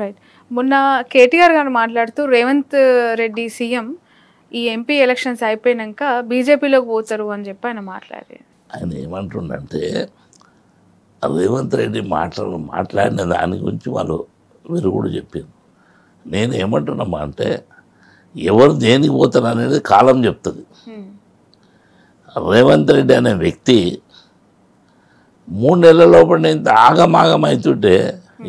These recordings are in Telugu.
రైట్. మొన్న కేటీఆర్ గారు మాట్లాడుతూ రేవంత్ రెడ్డి సీఎం ఈ ఎంపీ ఎలక్షన్స్ అయిపోయినాక బీజేపీలోకి పోతారు అని చెప్పి ఆయన మాట్లాడారు. ఆయన ఏమంటుండంటే రేవంత్ రెడ్డి మాట్లాడిన దాని గురించి వాళ్ళు విరుగుడు చెప్పారు. నేను ఏమంటున్నామా అంటే ఎవరు దేనికి పోతారు అనేది కాలం చెప్తుంది. రేవంత్ రెడ్డి అనే వ్యక్తి 3 నెలల లోపల ఇంత ఆగమాగం అవుతుంటే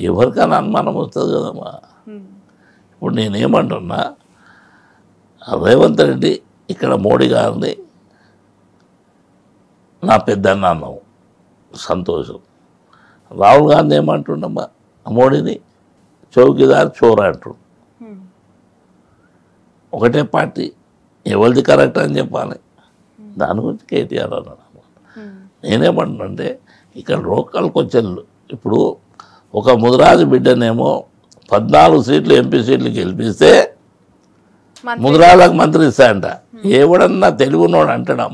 ఎవరికైనా అనుమానం వస్తుంది కదమ్మా. ఇప్పుడు నేనేమంటున్నా, రేవంత్ రెడ్డి ఇక్కడ మోడీ గారిని నా పెద్దన్న అన్నావు, సంతోషం. రాహుల్ గాంధీ ఏమంటున్నామా, మోడీని చౌకీదార్ చోరా అంటుండు. ఒకటే పార్టీ, ఎవరిది కరెక్ట్ అని చెప్పాలి. దాని గురించి కేటీఆర్ అన్నాడు. నేనేమంటున్నానంటే ఇక్కడ లోకల్ కొంచెం ఇప్పుడు ఒక ముదిరాజు బిడ్డనేమో 14 సీట్లు ఎంపీ సీట్లు గెలిపిస్తే ముదిరాజులకు మంత్రి ఇస్తాయంట. ఎవడన్నా తెలుగునోడు అంటాడా?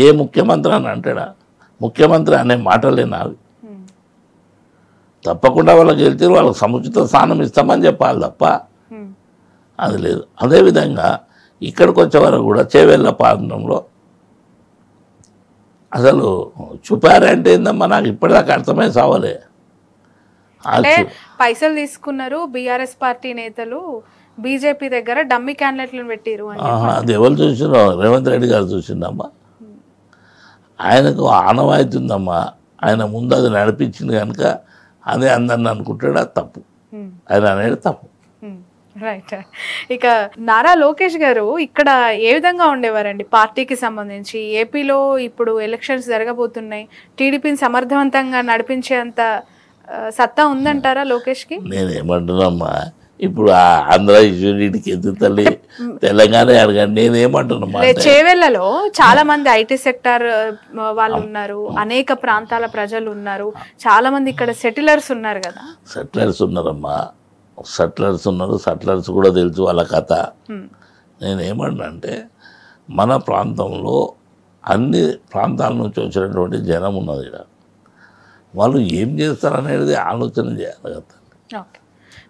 ఏ ముఖ్యమంత్రి అని అంటాడా? ముఖ్యమంత్రి అనే మాటలే నావి. తప్పకుండా వాళ్ళకి గెలిచి వాళ్ళకి సముచిత స్థానం ఇస్తామని చెప్పాలి తప్ప అది లేదు. అదేవిధంగా ఇక్కడికి వచ్చే వరకు కూడా చేవెళ్ళ ప్రాంతంలో అసలు చూపారంటే ఏందమ్మా, నాకు ఇప్పటిదాకా అర్థమై సావలే. అంటే పైసలు తీసుకున్నారు బీఆర్ఎస్ పార్టీ నేతలు, బీజేపీ దగ్గర డమ్మీ క్యాండిడేట్లను పెట్టిరు. అది ఎవరు చూసినా? రేవంత్ రెడ్డి గారు చూసిందమ్మా. ఆయనకు ఆనవాయితుందమ్మా. ఆయన ముందు అది నడిపించింది కనుక అదే అందరిని అనుకుంటాడు. అది తప్పు. ఆయన అనేది తప్పు. రైట్. ఇక నారా లోకేష్ గారు ఇక్కడ ఏ విధంగా ఉండేవారండి పార్టీకి సంబంధించి? ఏపీలో ఇప్పుడు ఎలక్షన్స్ జరగబోతున్నాయి, టీడీపీని సమర్థవంతంగా నడిపించేంత సత్తా ఉందంటారా లోకేష్కి? నేనేమంటున్నామ్మా, ఇప్పుడు ఆంధ్ర ఇష్యూకి ఎందుకు తల్లి, తెలంగాణ అడగండి. నేనేమంటున్నా, చేవెళ్లలో చాలా మంది ఐటీ సెక్టార్ వాళ్ళు ఉన్నారు, అనేక ప్రాంతాల ప్రజలు ఉన్నారు, చాలా మంది ఇక్కడ సెటిలర్స్ ఉన్నారు కదా. సెటిలర్స్ ఉన్నారమ్మా, సెటిలర్స్ ఉన్నారు. సెటిలర్స్ కూడా తెలుసు వాళ్ళ కథ. నేనేమంటున్నా అంటే మన ప్రాంతంలో అన్ని ప్రాంతాల నుంచి వచ్చినటువంటి జనం ఉన్నది. ఇక్కడ వాళ్ళు ఏం చేస్తారనేది ఆలోచన చేయాలి కదా. Okay,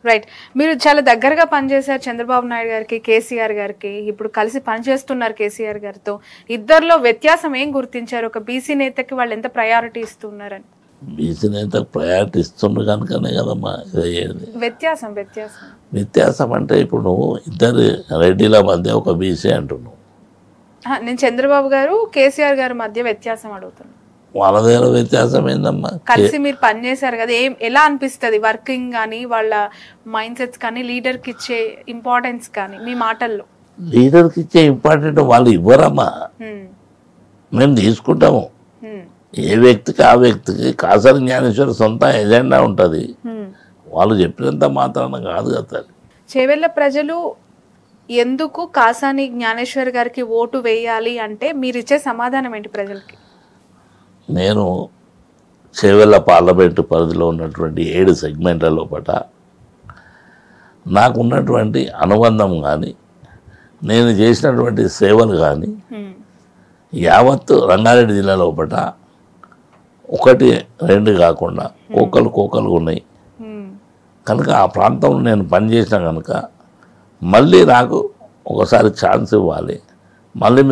right. మీరు చాలా దగ్గరగా పనిచేశారు చంద్రబాబు నాయుడు గారికి, కేసీఆర్ గారికి. ఇప్పుడు కలిసి పనిచేస్తున్నారు కేసీఆర్ గారితో. ఇద్దరిలో వ్యత్యాసం ఏం గుర్తించారు? ఒక బీసీ నేతకి వాళ్ళు ఎంత ప్రయారిటీ ఇస్తున్నారని? బీసీ నేతకు ప్రయారిటీ ఇస్తుండ్రు కనుకనే కదమ్మా ఇది. వ్యత్యాసం అంటే ఇప్పుడు నువ్వు ఇద్దరు రెడ్డిల మధ్య ఒక బీసీ అంటున్నావు. నేను చంద్రబాబు గారు కేసీఆర్ గారి మధ్య వ్యత్యాసం అడుగుతున్నాను. వాళ్ళ దగ్గర వ్యత్యాసం ఏందమ్మా? కలిసి మీరు పనిచేశారు కదా, ఎలా అనిపిస్తుంది వర్కింగ్ కానీ, వాళ్ళ మైండ్ సెట్స్ కానీ, లీడర్కి ఇచ్చే ఇంపార్టెన్స్ కానీ మీ మాటల్లో? లీడర్కి ఇచ్చే ఇంపార్టెంట్ వాళ్ళు ఇవ్వరమ్మా, మేము తీసుకుంటాము. ఏ వ్యక్తికి ఆ వ్యక్తికి కాసరి జ్ఞానేశ్వరి సొంత ఎజెండా ఉంటుంది. వాళ్ళు చెప్పినంత మాత్రాన కాదు కదా. చేవెళ్ళ ప్రజలు ఎందుకు కాసాని జ్ఞానేశ్వర్ గారికి ఓటు వేయాలి అంటే మీరు ఇచ్చే సమాధానం ఏంటి ప్రజలకి? నేను చేవెళ్ళ పార్లమెంటు పరిధిలో ఉన్నటువంటి 7 సెగ్మెంట్ల లోపల నాకున్నటువంటి అనుబంధం కానీ, నేను చేసినటువంటి సేవలు కానీ యావత్తు రంగారెడ్డి జిల్లా లోపల 1, 2 కాకుండా కోకలు ఉన్నాయి కనుక ఆ ప్రాంతంలో నేను పనిచేసిన కనుక మళ్ళీ నాకు ఒకసారి ఛాన్స్ ఇవ్వాలి, మళ్ళీ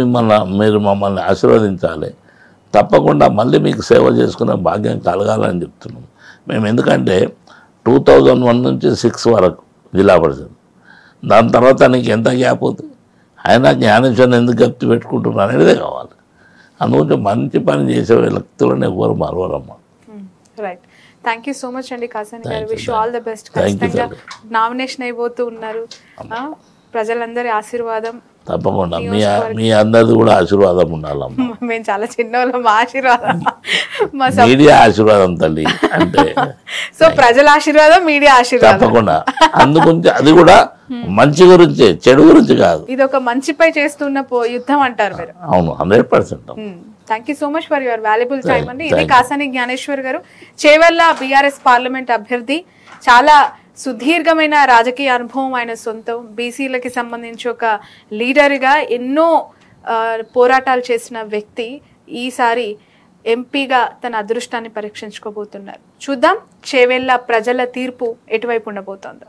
మీరు మమ్మల్ని ఆశీర్వదించాలి, తప్పకుండా మళ్ళీ మీకు సేవ చేసుకునే భాగ్యం కలగాలని చెప్తున్నాం మేము. ఎందుకంటే 2001 నుంచి 6 వరకు జిల్లా పరిషత్, దాని తర్వాత నీకు ఎంత గ్యాప్ అవుతుంది? ఆయన జ్ఞానేశ్వరిని ఎందుకు గప్తి పెట్టుకుంటున్నారు అనేదే కావాలి. అందుకంటే మంచి పని చేసే వ్యక్తులను ఎవరు మరవరమ్మా. Right. Thank you so much అండి Kasani garu. Wish you all the best. Nomination అయిపోతూ ఉన్నారు, ప్రజలందరి ఆశీర్వాదం తప్పకుండా మీ అందరిది కూడా ఆశీర్వాదం ఉండాలమ్మా. మేము చాలా చిన్న మా ఆశీర్వాదం, మీడియా ఆశీర్వాదం తల్లి అంటే సో ప్రజల ఆశీర్వాదం, మీడియా ఆశీర్వాదం తప్పకుండా. అందుగురించి అది కూడా మంచి గురించి, చెడు గురించి కాదు. ఇది ఒక మంచిపై చేస్తున్న యుద్ధం అంటారు మీరు. అవును, 100%. Thank you so much for your valuable time అండి. ఇది కాసాని జ్ఞానేశ్వర్ గారు, చేవెళ్ళ బీఆర్ఎస్ పార్లమెంట్ అభ్యర్థి. చాలా సుదీర్ఘమైన రాజకీయ అనుభవం ఆయన సొంతం. బీసీలకి సంబంధించి ఒక లీడర్గా ఎన్నో పోరాటాలు చేసిన వ్యక్తి. ఈసారి ఎంపీగా తన అదృష్టాన్ని పరీక్షించుకోబోతున్నారు. చూద్దాం చేవెళ్ళ ప్రజల తీర్పు ఎటువైపు ఉండబోతోందో.